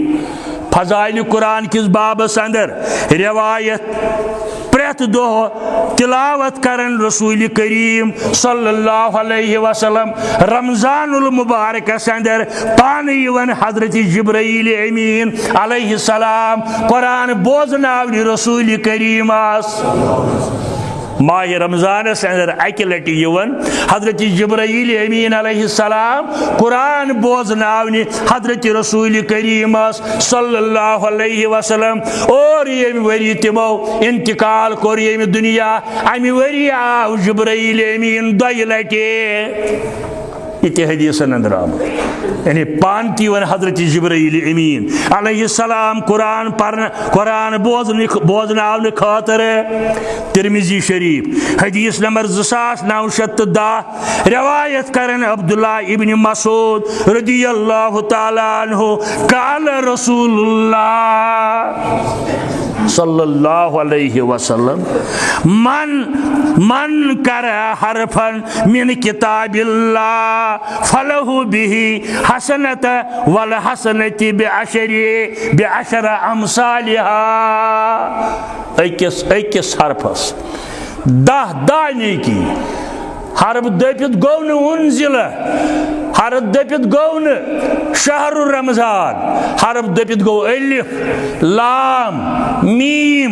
फज़ाइल कुरान किस बाबस अंदर रिवायत प्रेथ दो तिलावत करन रसूल करीम सल्लल्लाहु अलैहि वसल्लम रमजानुल मुबारक अंदर पान यवन हजरत जिब्राइल अमीन अलैहि सलाम कुरान बोजनावन रसूल करीम माह रमजान अंदर अकि लटि यवन हजरत जिब्राइल अमीन अलैहि सलाम कुरान बोजनावन हजरत रसूल करीम सल्लल्लाहु अलैहि वसल्लम। और यम वरी तिमो इंतकाल कोर यम दुनिया अमि वरी आव जिब्राइल अमीन 2 लटि ये हदीसन अंदर आम यानी पान वन हजरत जिब्राइल अमीन अलैहिस्सलाम कुरान बोजनावन खातर। तिरमिजी शरीफ हदीस नंबर 2910 रिवायत करन अब्दुल्लाह इब्न मसूद रदियल्लाहु ताला अन्हु काल रसूलुल्लाह सल्लल्लाहु अलैहि वसल्लम मन कर हरफन मिन किताबिल्लाह फलहु बिही हसनत वल हसनति बिअशर अमसालिहा। अकिस हरफस 10 दाने की हरफ दपित गो न उन्जिल हरफ दपित गो न शहर रमजान हरफ दपित गो अलिफ लाम मीम।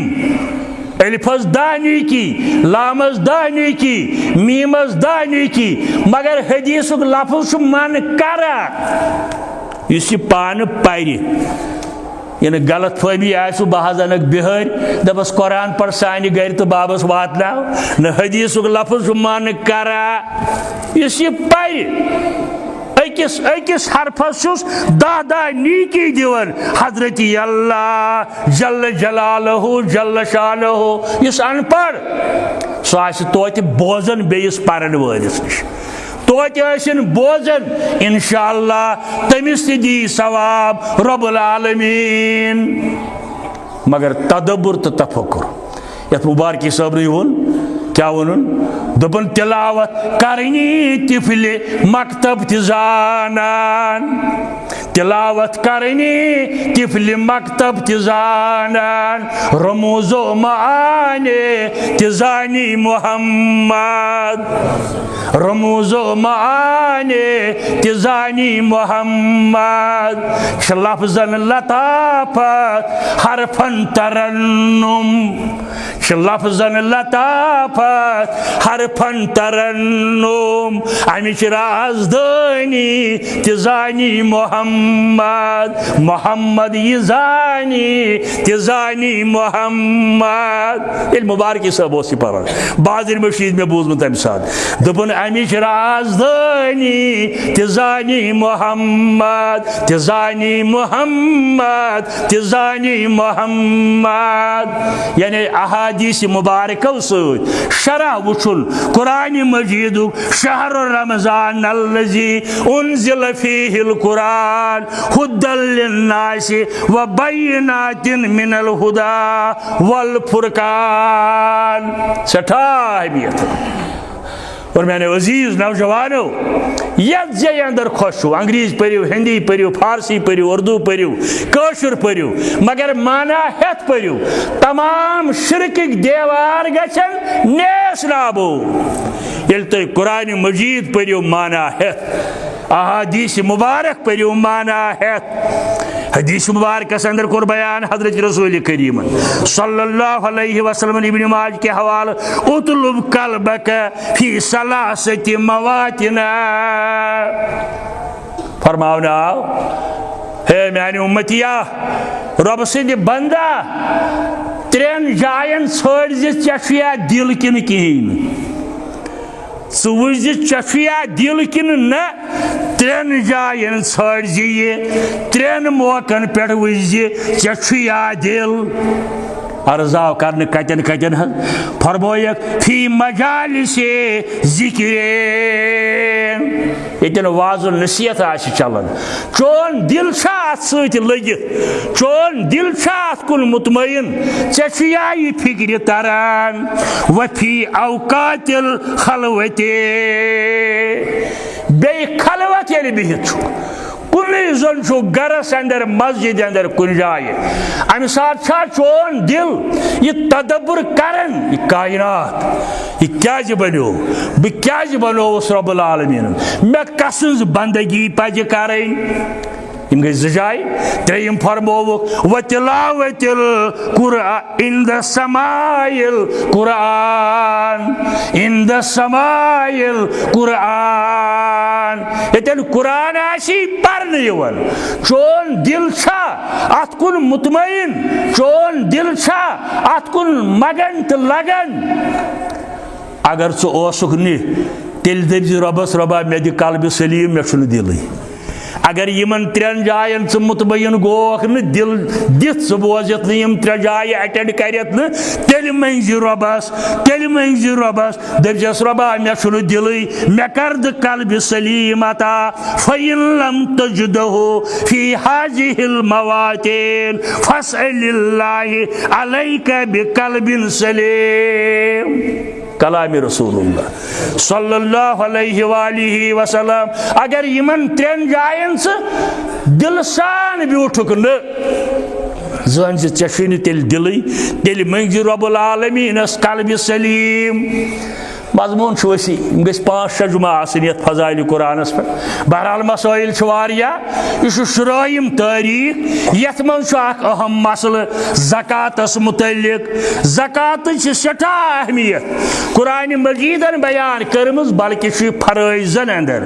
अलिफस दानी की लामस दानी की मीमस दानी की मगर हदीसुक लफ्ज़ मन करा इस पान पारि यानी गलत फहमी आसु बहज अनक बिहार दपस कुरान पर सानि गर तो बाबस वातनाव न हदीसुक लफ्ज़ मन करा इस पारि अकिस हरफस 10 नीकी दिवन हजरत अल्लाह जल्ल जलालहु जल्ल शानहु। इस अनपढ़ सह तोत बोजन बेस परन वलिस नश तोत बोजन इंशाअल्लाह तमिस दी सवाब रब्बुल आलमीन। मगर तदब्बुर तो तफक्कुर यथ मुबारक साहब ने वोन क्या वनुन दोपन तिलावत करनी तिफले मकतब तिजानान तिलावत करनी तिफल मकतब तिजानान रमूजो माने तिजानी मोहम्मद रमूजो माने तिजानी मोहम्मद लफ्जन लताफत हरफन तरन्नुम लफ्जन लताफत हरफन तरन्नुम अमिच राजधानी तिजानी मोहम्मद मोहम्मद यजानी तिजानी मोहम्मद ये मुबारक सब ओस पढ़ान बाज़र मशीद में बूजमुत तम साथ दोपन अमिच राजधानी तिजानी मोहम्मद तिजानी मोहम्मद तिजानी मोहम्मद यानी अहादीस मुबारकों सत शरह वुचुन कुरान मजीद शहर रमजान अल्लज़ी उन्ज़िल फ़ीहिल कुरान हुद्दल लिन्नासि व बय्यिनातिन मिनल हुदा वल फुरकान सठा अहमियत। और मैंने अजीज नौजवानों यथ जे अंदर खुश हो अंग्रेज पढ़ो हिंदी पढ़ो फारसी पढ़ो उर्दू पढ़ो कशुर पढ़ो मगर माना हेत पढ़ो तमाम शिरक देवार गछन नेस नाबो ये तुम कुरान मजीद पढ़ो माना हेत अहादीस मुबारक पढ़ो माना हेत। हदीस मुबारक अंदर कोर बयान हजरत रसूल करीम सल्लल्लाहु अलैहि वसल्लम इब्न माज के हवाले उतलुब कल्बक फी सलासति मवातिना फरमावना हे मैंने उम्मतिया रब सिंह बंदा त्रेन जायन छोड़ चफिया दिल किन कहें वुज चफिया दिल किन न त्रेन जायन छोड़ त्रेन मौकन पे वुज चफिया दिल अर्जाव कर कतन कतन फरमोयक फी मजालिसे जिक्रे ये वाज नसीहत चलान चोन दिल लगित चोन दिल कुन मुतमईन ऐ यह फिक्र तरान वफी औकातिल खलवते बे खलवत ये बिहित कुन जन गरस अंदर मस्जिद अंदर कुन जाए अम साथ चोन दिल यह तदब्बुर करन यह कायनात यह क्या बनो बह क्या बनोस रब्बुल आलमीन मे कसज बंदगी पज करें इन गई जाय त्रेयम फरमोवुक व तिलावतिल कुरान इन द समाइल कुरान इन द समाइल कुरान यतन कुरान आशी परन यवन चोन दिल छा अत कुन मुतमईन चोन दिल छा अत कुन मगन त लगन अगर सो ओसुक नि तेल दबि रबस रबा मे दि कल्ब सलीम मे छुन दिल अगर यमन त्रेन जायन मुतमईन गोख न दिल दिथ सह बोजित न त्रे जाय अटेंड करत न तेल मंगि रबस दपस रबा मे छुन दिल मे कर कल्ब सलीम अता फ़इन लम तजिदहु फी हाज़िहिल मवातिन फस्अलिल्लाहि अलैका बिक़ल्बिन सलीम कलाम रसूलुल्लाह सल्लल्लाहु अलैहि वसल्लम अगर यमन त्रेन जायन दिल सान ब्यूठुक न जन चे तेल दिल तेल मंगि रब्बुल आलमीनस कल्ब सलीम मजमून वसी गई 5-6 जुमा आसनियत फजाइल कुरानस पे बहरहाल मसाइल यह शुराइम तारीख यथ मन अहम मसल ज़कातस मुतल्लिक ज़कात सठा अहमियत कुरान मजीदन बयान करमज बल्कि फराइजन अंदर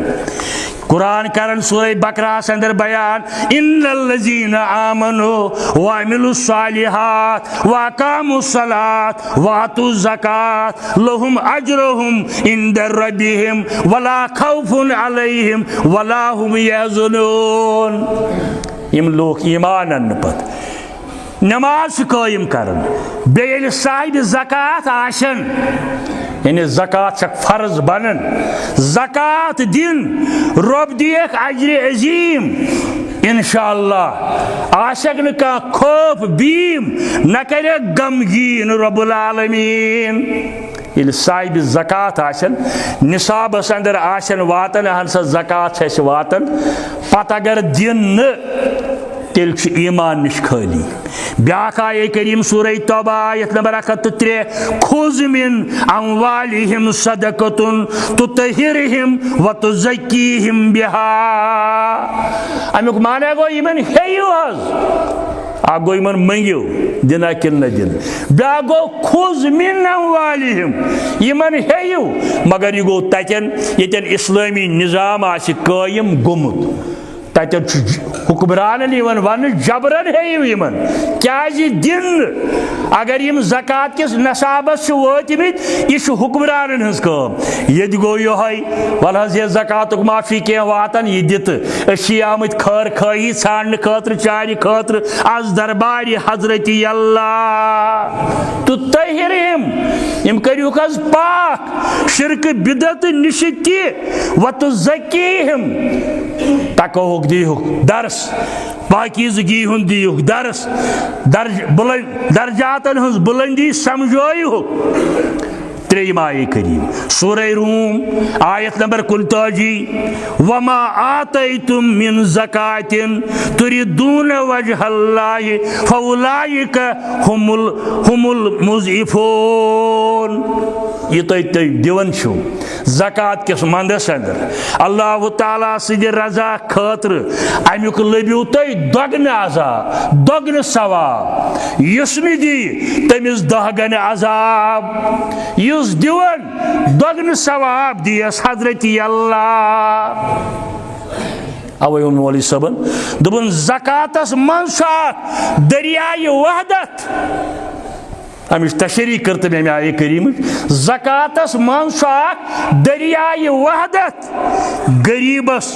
कुरान करन सूरह बकरा अंदर बयान इन्नल्लज़ीना आमनु व अमिलुस सालिहात व अकामुस सलात व आतुज़ ज़कात लहुम अज्रुहुम इंदा रब्बिहिम वला खौफुन अलैहिम वला हुम यहज़नून। यम लोग ईमान अन्न पत नमाज कायम करन बेल साहिब ज़कात आशन यानी ज़कात फर्ज बनन ज़कात दिन रब दियक अज्र अजीम इंशाअल्लाह आशक न का खौफ बीम न करे गमगीन रब्बुल आलमीन ये साहिब ज़कात आसन निसाबस अंदर आसन वातन अहन सा ज़कात छे वातन पत अगर दिन तेल ईमान निश खाली ब्याख आये करीम सूरह तौबा आयत नंबर 103 खुज़ मिन अम्वालिहिम सदक़तुन तुतहिरहिम व तुज़क्कीहिम बिहा अमुक माने गो इमन हेयु हज आ गो इमन मंगियो दिना किन न दिन ब्या गो खुज़ मिन अम्वालिहिम इमन हेयु मगर ये गो ततन यतन इस्लामी निज़ाम आसि कायम गोमुत ततन हुक्मरान वन जबरन हेयन क्या दिन अगर यम ज़कात किस नसाबस वोतमित यह हुक्मरान हज ये गो योहै वल हज ये ज़कात माफी कह वातन यह दित आमत खर खाई छान खतर चार खतर आज दरबार हजरत अल्लाह तो तहिरहिम यम करियुक हज पाक शिरक बिदत निश व तुज़क्कीहिम तकोहुक दीहुक दर्स पाकीज़गी हुंद दीहुक दर्स दर्जातन हंस बुलंदी समझोयुक त्रेयम आये करीम सूरह रूम आयत नंबर 39 वमा आतैतुम मिन ज़कातिन तुरिदून वजहल्लाहि फउलाइका हुमुल मुज़इफून ये तुम दिवन छो ज़कात किस मंदस अंदर अल्लाह ताला सद रजा खतर अमुक लबियो तुम दोगन अजाब दोगन सवाब युस दी तमिस दहगन अजाब युस दिवन दोगन सवाब दियस हजरत अल्लाह अवे मौलवी सबन दोपन ज़कातस मन दरियाए वहदत अमिश तशरी कर तमें आये करीम ज़कातस मन दरियाए वहदत गरीबस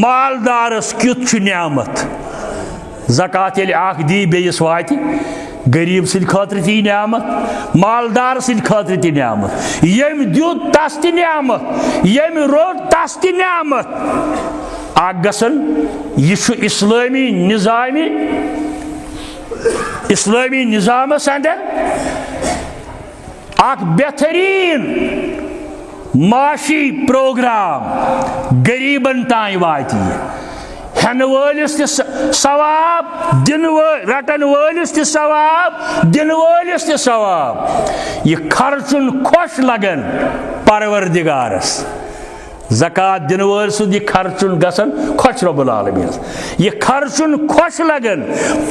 मालदारस क्युत न्यामत ज़कात ये आख दी बेस वाति गरीब सद खतर ती न्यामत मालदार सद खतर ती न्यामत यम दुत तस ती न्यामत यम रोड तस ती न्यामत आख गसन यह इस्लामी निज़ाम अंदर आख बेहतरीन माशी प्रोग्राम गरीबन ताई वाति हन वलिस सवाब दिन रटन वलिस सवाब दिन वलिस सवाब यह खर्चुन खुश लगन परवरदिगारस ज़कात दिन वल सुद यह खर्चुन गसन खुश रब्बुल आलमीन यह खर्चुन खुश लगन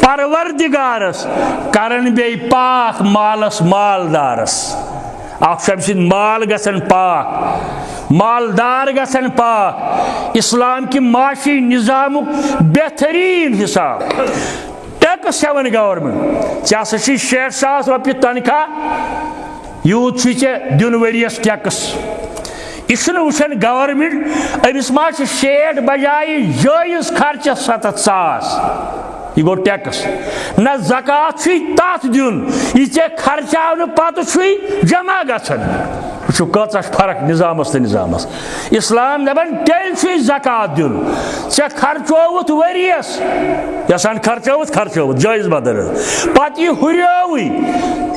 परवरदिगारस करन बे पाक मालस मालदारस आप सब माल गसन पाक मालदार गसन पाक इस्लाम की माशी निज़ाम बेहतरीन हिसाब टैक्स हेवन गवर्नमेंट चा 60,000 रुपये तनख्वाह यूत दिन वरियस टैक्स यह वुचन गवर्नमेंट अमिस मा 60 बजाय जायज खर्च 70,000 यह गो टैक्स न ज़कात तथ दिन यह खर्चाव पत जमा गसन वो कचा फर्क निज़ामस तो निज़ामस इस्लाम दपान तेल ज़कात दिन ऐ खर्चोवुत वरियस यसान खर्चोवुत जायज बदल पत यह हुर्योवुई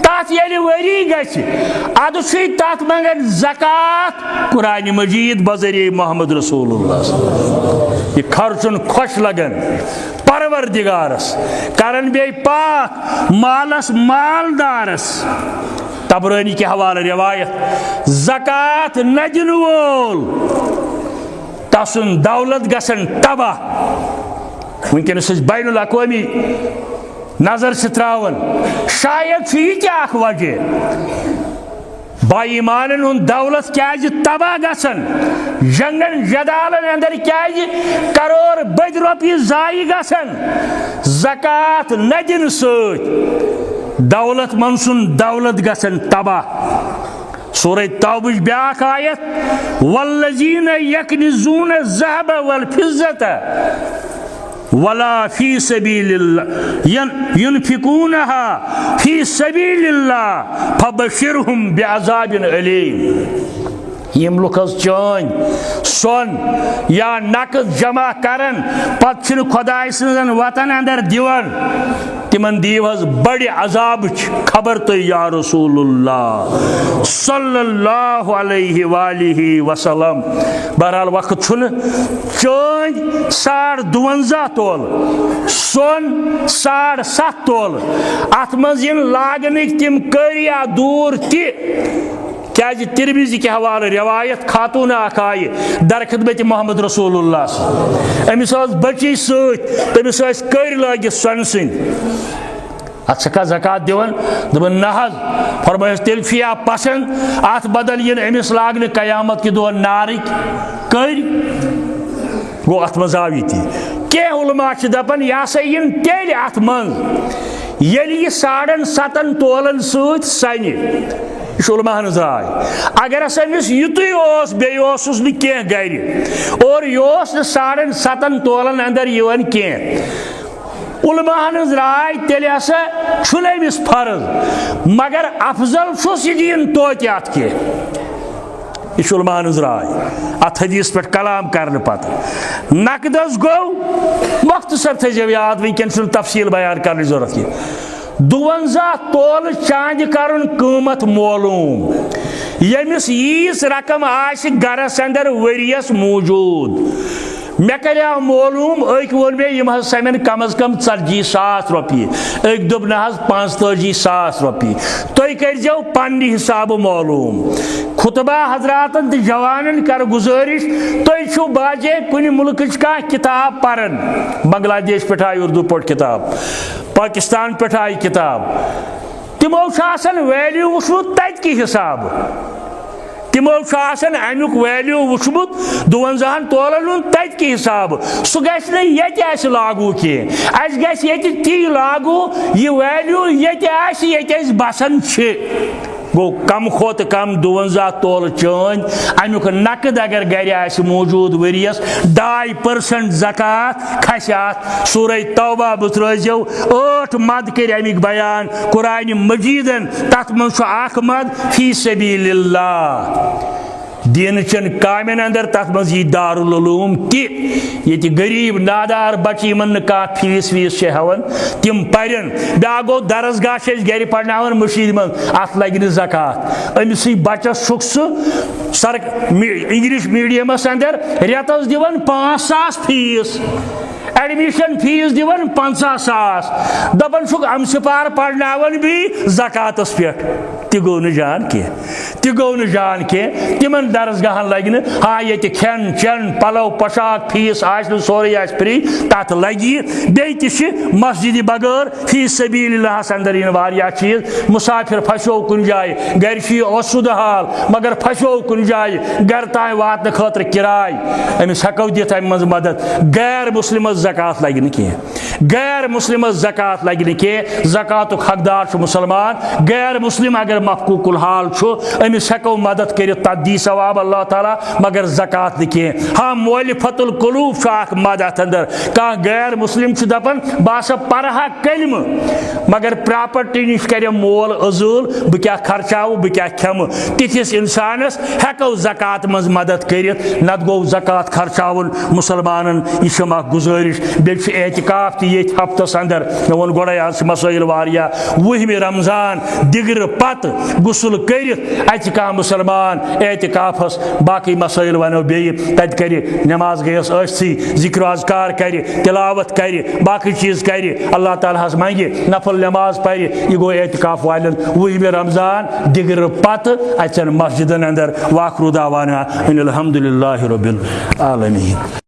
तथ ये वरी गद तथ मंगन ज़कात कुरान मजीद बज़रिए मोहम्मद रसूलुल्लाह यह खर्चुन खुश लगन परवरदिगारस करन बे पाक मालस मालदारस तबरानी के हवाले रिवायत ज़कात न दिन वोल तसन दौलत गसन तबाह वनकस बैनुल अक़वामी नजर से त्रावन शायद यह वजह बाईमानन हुन दौलत क्या तबाह गसन जंगन जदालन अंदर क्या करोड़ बद रुपये जाय गसन ज़कात न दिन सत दौलत मन सुन दौलत गसन तबाह सूरह तौबह ब्याख आयत वल्लज़ीन यकनिज़ून ज़हब वल फिज़्ज़त वला फी सबीलिल्लाह युनफिकूनहा फी सबीलिल्लाह फबशिरहुम बिअज़ाबिन अलीम यम लुक चान सोन या नकद जमा करन पत खुदाय सजन वतन अंदर दिवन तिमन दीव बड़े अजाब खबर तो या रसूलुल्लाह सल्लल्लाहु अलैहि वालिहि वसल्लम। बहरहाल वक्त चांद 52.5 तोल सोन 7.5 तोल अत मज लागन तिम करिया दूर क्या तिरमिज़ी के हवाले रिवायत खातून आय दर खिदमत मोहम्मद रसूलुल्लाह अमिस बची समिस कर लगित सोन सिंह अत ज़कात दिवन दोपन ना फरमायस तेल फिया पसंद अत बदल इन अमिस लागन कयामत के दो नारिक कर गो अत मज आव ये उलमा दपान यह सा इन तेल अत मज ये 7.5 तोलन सन उलमाहन राय अगर अमिस युतु बेस कह गर और यह 7.5 तोलन अंदर कह उलमाहन राय तेल हसा अमिस फर्ज मगर अफजल यह तोत अत कह उलमाहन राय अत हदीस पे कलाम कर पत नकद गो मुख्तसर थो याद वनकन तफसील बयान कर जरूरत की 52 तोल चांद कर कीमत मालूम यमिस यीस रकम आस गरस अंदर वरियस मौजूद मे करिया मालूम अक वो मे यम समेन कम अज कम 40,000 रुपये अक दोप ना 45,000 रुपये तुम करो पन्ने हिसाब मालूम खुतबा हजरातन तो जवानन कर गुजारिश तुम बाजे कुन मुल्क कह किताब पारन बांग्लादेश पे आई उर्दू पट किताब पाकिस्तान पे आई किताब तिमो वैल्यू वुचमुत तत की हिसाब तिमो अमुक वैल्यू वुचमुत 52 तोलन तत की हिसाब सह गस लागू कह ती लागू यह वैल्यू ये बसान गो कम खोत कम 52 तोल चांद अमुक नकद अगर गर मौजूद वरियस 2% ज़कात खस सूरह तौबा बुत रोजो 8 मद कर अमिक बयान कुरान मजीदन तथ मज मद फी सबीलिल्लाह दीन चन कामन अंदर तथ मज दारुल उलूम ये गरीब नादार बच्चे इन फीस वीस हवन तिम परन ब्या गो दरसगाह गर पढ़नावन मशीद मज अत लगे ज़कात अमिस बचस छुक सर इंग्लिश मीडियमस अंदर रेतस दिवन 5,000 फीस एडमिशन फीस दिवन 50,000 दपन अम सिपार पढ़नावन भी ज़कातस पे गो न जान कह तिमन दरसगाहन लगे हाँ ये खेन चन पलो पोशाक फीस सोरे फ्री तथ लगी बे मस्जिद बगैर फी सबीलिल्लाह अंदर इन वारिया चीज मुसाफिर फसो कुन जाए गर ओसुद हाल मगर फसो कुन जाए गर तान वातन खतर किराय अमिस हको दित अम मज मदद गैर मुस्लिम ज़कात लगे कह गैर मुस्लिम ज़कात लगे कह ज़कात हकदार मुसलमान गैर मुस्लिम अगर मफकूकुल हाल अमिस हको मदद कर दी सवाब अल्लाह ताला मगर ज़कात न कह हाँ मोलिफतुल कुलूब मद अत अंदर कह गैर मुस्लिम दपान बह पढ़ा कलम मगर प्रॉपर्टी नश कर मोल अजूल बह क्या खर्चाव बह क्या खेम तिथिस इंसानस हको ज़कात मज मदद कर नत गो ज़कात खर्चावन मुसलमानन यह गुजारिश बे एहतिकाफ ये हफ्तस अंदर मे वो गोड़े आज मसाइल वारिया 10 रमजान दिगर पत गुसल कर मुसलमान एहतिकाफस बाकी मसाइल वनो बे तत कर नमाज गयस जिक्र अज़कार कर तिलावत कर बाकी चीज़ कर अल्लाह ताला मंगे नफल नमाज पर यह गो एहतिकाफ वालन 10 रमजान दिगर पत अचन मस्जिदन अंदर वाखरु दावाना अनिल हम्दुलिल्लाहि रब्बिल आलमीन।